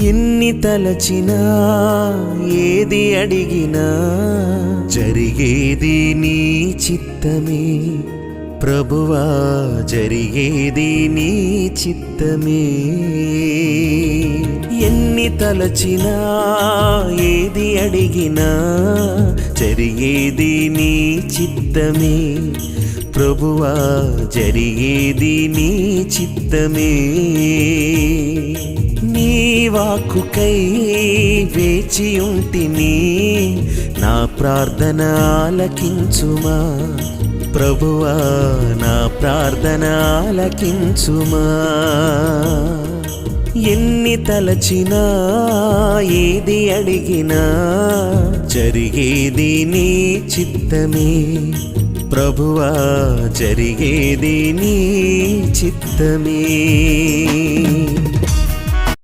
ఎన్ని తలచినా ఏది అడిగినా జరిగేది నీ చిత్తమే ప్రభువా, జరిగేది నీ చిత్తమే. ఎన్ని తలచినా ఏది అడిగినా జరిగేది నీ చిత్తమే ప్రభువా, జరిగేది నీ చిత్తమే. నీ వాక్కుకై వేచి ఉంటిని, నా ప్రార్థన ఆలకించుమా ప్రభువా, నా ప్రార్థన ఆలకించుమా. ఎన్ని తలచినా ఏది అడిగినా జరిగేది నీ చిత్తమే ప్రభువా, జరిగేది నీ చిత్తమే.